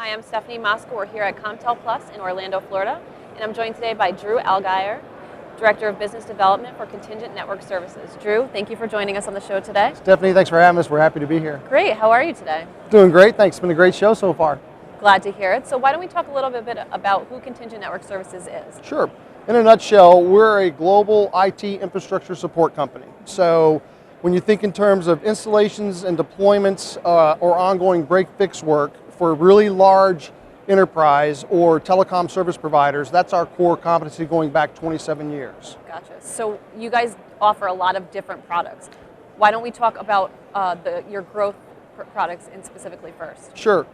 Hi, I'm Stephanie Mosca. We're here at Comtel Plus in Orlando, Florida, and I'm joined today by Drew Allgaier, Director of Business Development for Contingent Network Services. Drew, thank you for joining us on the show today. Stephanie, thanks for having us. We're happy to be here. Great. How are you today? Doing great. Thanks. It's been a great show so far. Glad to hear it. So why don't we talk a little bit about who Contingent Network Services is? Sure. In a nutshell, we're a global IT infrastructure support company. So when you think in terms of installations and deployments or ongoing break-fix work for really large enterprise or telecom service providers, that's our core competency going back 27 years. Gotcha. So you guys offer a lot of different products. Why don't we talk about your growth products specifically first? Sure.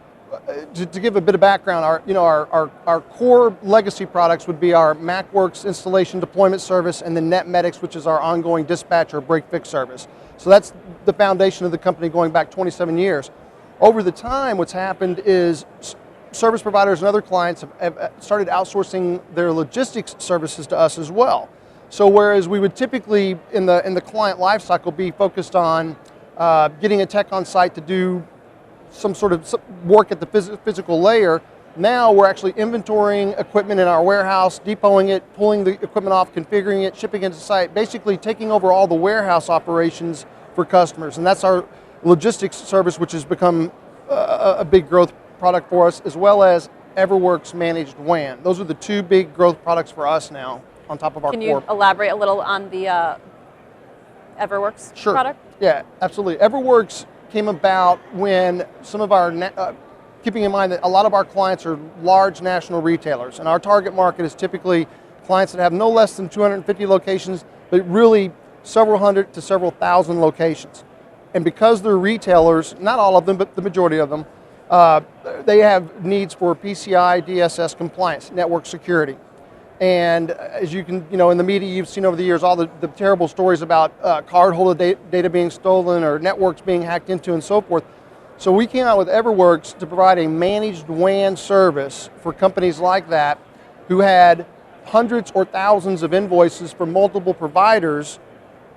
To give a bit of background, our core legacy products would be our MacWorks installation deployment service and the NetMedics, which is our ongoing dispatch or break-fix service. So that's the foundation of the company going back 27 years. Over the time, what's happened is service providers and other clients have started outsourcing their logistics services to us as well. So whereas we would typically, in the client lifecycle, be focused on getting a tech on site to do some sort of work at the physical layer, now we're actually inventorying equipment in our warehouse, depoting it, pulling the equipment off, configuring it, shipping it to site, basically taking over all the warehouse operations for customers. And that's our logistics service, which has become a big growth product for us, as well as EverWorks Managed WAN. Those are the two big growth products for us now, on top of our core. Can you elaborate a little on the EverWorks product? Yeah, absolutely. EverWorks came about when some of our, keeping in mind that a lot of our clients are large national retailers, and our target market is typically clients that have no less than 250 locations, but really several hundred to several thousand locations. And because they're retailers, not all of them, but the majority of them, they have needs for PCI DSS compliance, network security. And as you can, in the media you've seen over the years, all the terrible stories about cardholder data being stolen or networks being hacked into and so forth. So we came out with EverWorks to provide a managed WAN service for companies like that who had hundreds or thousands of invoices from multiple providers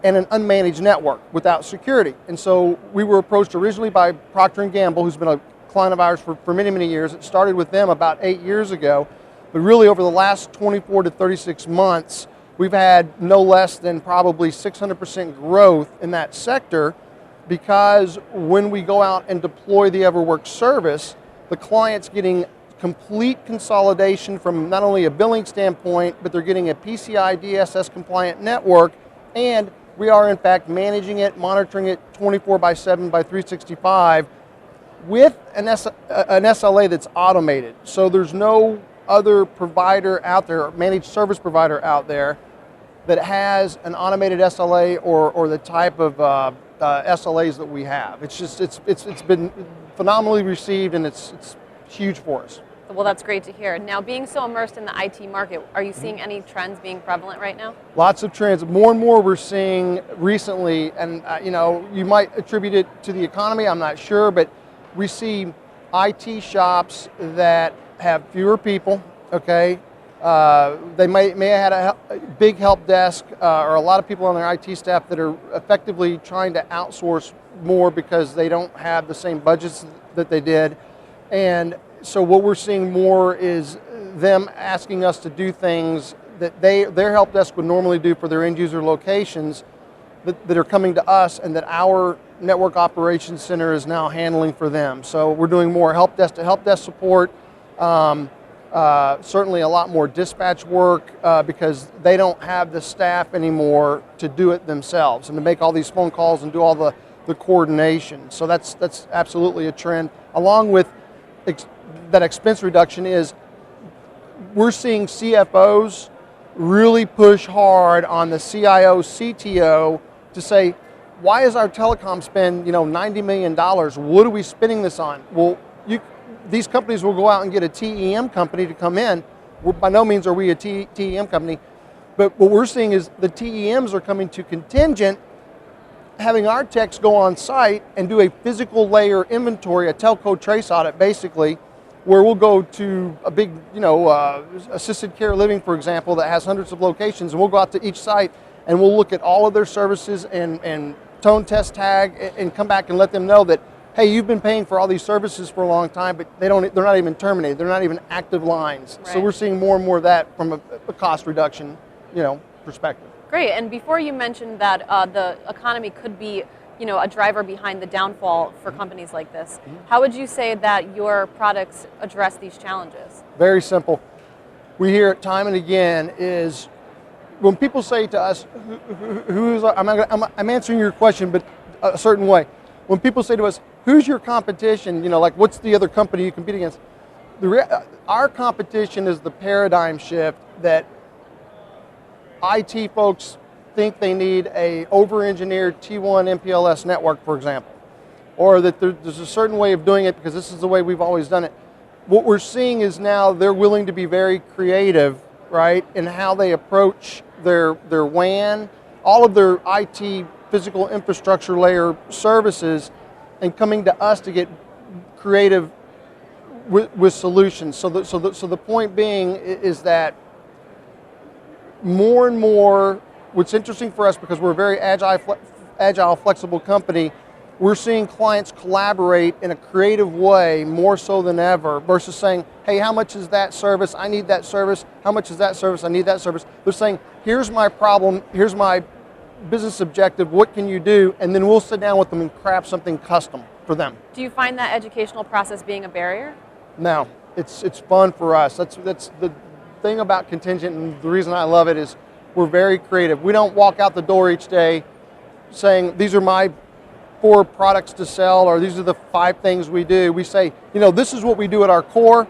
and an unmanaged network without security. And so we were approached originally by Procter & Gamble, who's been a client of ours for many, many years. It started with them about 8 years ago. But really over the last 24 to 36 months, we've had no less than probably 600% growth in that sector, because when we go out and deploy the EverWorks service, the client's getting complete consolidation from not only a billing standpoint, but they're getting a PCI DSS compliant network, and we are in fact managing it, monitoring it 24/7 by 365 with an SLA that's automated. So there's no other provider out there, managed service provider out there, that has an automated SLA or the type of SLAs that we have. It's been phenomenally received, and it's huge for us. Well, that's great to hear. Now, being so immersed in the IT market, are you seeing any trends being prevalent right now? Lots of trends. More and more we're seeing recently, and you might attribute it to the economy, I'm not sure, but we see IT shops that have fewer people, okay? They may have had a big help desk or a lot of people on their IT staff that are effectively trying to outsource more because they don't have the same budgets that they did. And so what we're seeing more is them asking us to do things that their help desk would normally do for their end user locations that are coming to us, and that our network operations center is now handling for them. So we're doing more help desk to help desk support, certainly a lot more dispatch work because they don't have the staff anymore to do it themselves and to make all these phone calls and do all the coordination. So that's absolutely a trend. Along with that expense reduction is we're seeing CFOs really push hard on the CIO, CTO to say, why is our telecom spend $90 million? What are we spending this on? Well, these companies will go out and get a TEM company to come in. By no means are we a TEM company, but what we're seeing is the TEMs are coming to Contingent, having our techs go on site and do a physical layer inventory, a telco trace audit basically, where we'll go to a big, assisted care living, for example, that has hundreds of locations, and we'll go out to each site and we'll look at all of their services and tone test tag and come back and let them know that hey, you've been paying for all these services for a long time, but they're not even terminated. They're not even active lines. Right. So we're seeing more and more of that from a cost reduction, perspective. Great. And before you mentioned that the economy could be, a driver behind the downfall for companies like this, how would you say that your products address these challenges? Very simple. We hear it time and again is when people say to us, I'm answering your question, but a certain way. When people say to us, who's your competition? Like what's the other company you compete against? Our competition is the paradigm shift that IT folks think they need a over-engineered T1 MPLS network, for example, or that there's a certain way of doing it because this is the way we've always done it. What we're seeing is now they're willing to be very creative, right, in how they approach their WAN, all of their IT physical infrastructure layer services, and coming to us to get creative with solutions. So the point being is that more and more, what's interesting for us, because we're a very agile, flexible company, we're seeing clients collaborate in a creative way more so than ever versus saying, hey, how much is that service? I need that service. How much is that service? I need that service. They're saying, here's my problem. Here's my business objective. What can you do? And then we'll sit down with them and craft something custom for them. Do you find that educational process being a barrier? No, it's fun for us. That's the thing about Contingent, and the reason I love it is we're very creative. We don't walk out the door each day saying, these are my 4 products to sell, or these are the 5 things we do. We say, this is what we do at our core,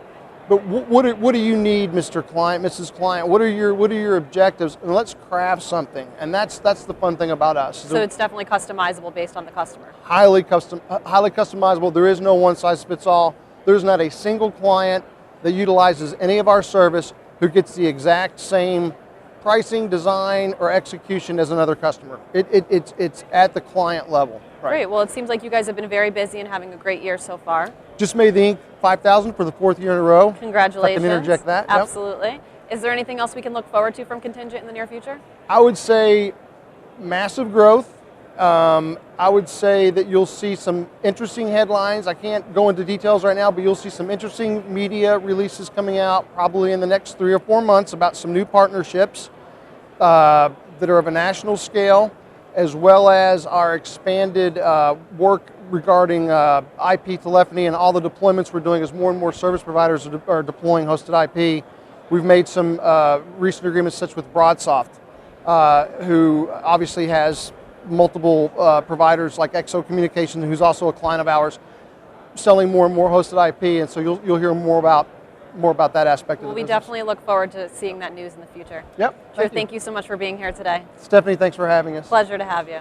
but what do you need, Mr. Client, Mrs. Client? What are your objectives? And let's craft something. And that's the fun thing about us. So it's definitely customizable based on the customer. Highly customizable. There is no one size fits all. There's not a single client that utilizes any of our service who gets the exact same pricing, design, or execution as another customer. It's at the client level. Right. Great. Well, it seems like you guys have been very busy and having a great year so far. Just made the Inc. 5000 for the 4th year in a row. Congratulations. If I can interject that. Absolutely. Yep. Is there anything else we can look forward to from Contingent in the near future? I would say massive growth. I would say that you'll see some interesting headlines. I can't go into details right now, but you'll see some interesting media releases coming out probably in the next 3 or 4 months about some new partnerships that are of a national scale, as well as our expanded work regarding IP telephony and all the deployments we're doing as more and more service providers are deploying hosted IP. We've made some recent agreements such with BroadSoft, who obviously has multiple providers like XO Communication, who's also a client of ours, selling more and more hosted IP, and so you'll hear more about that aspect of the business. We definitely look forward to seeing that news in the future. Yep. Drew, thank you so much for being here today. Stephanie, thanks for having us. Pleasure to have you.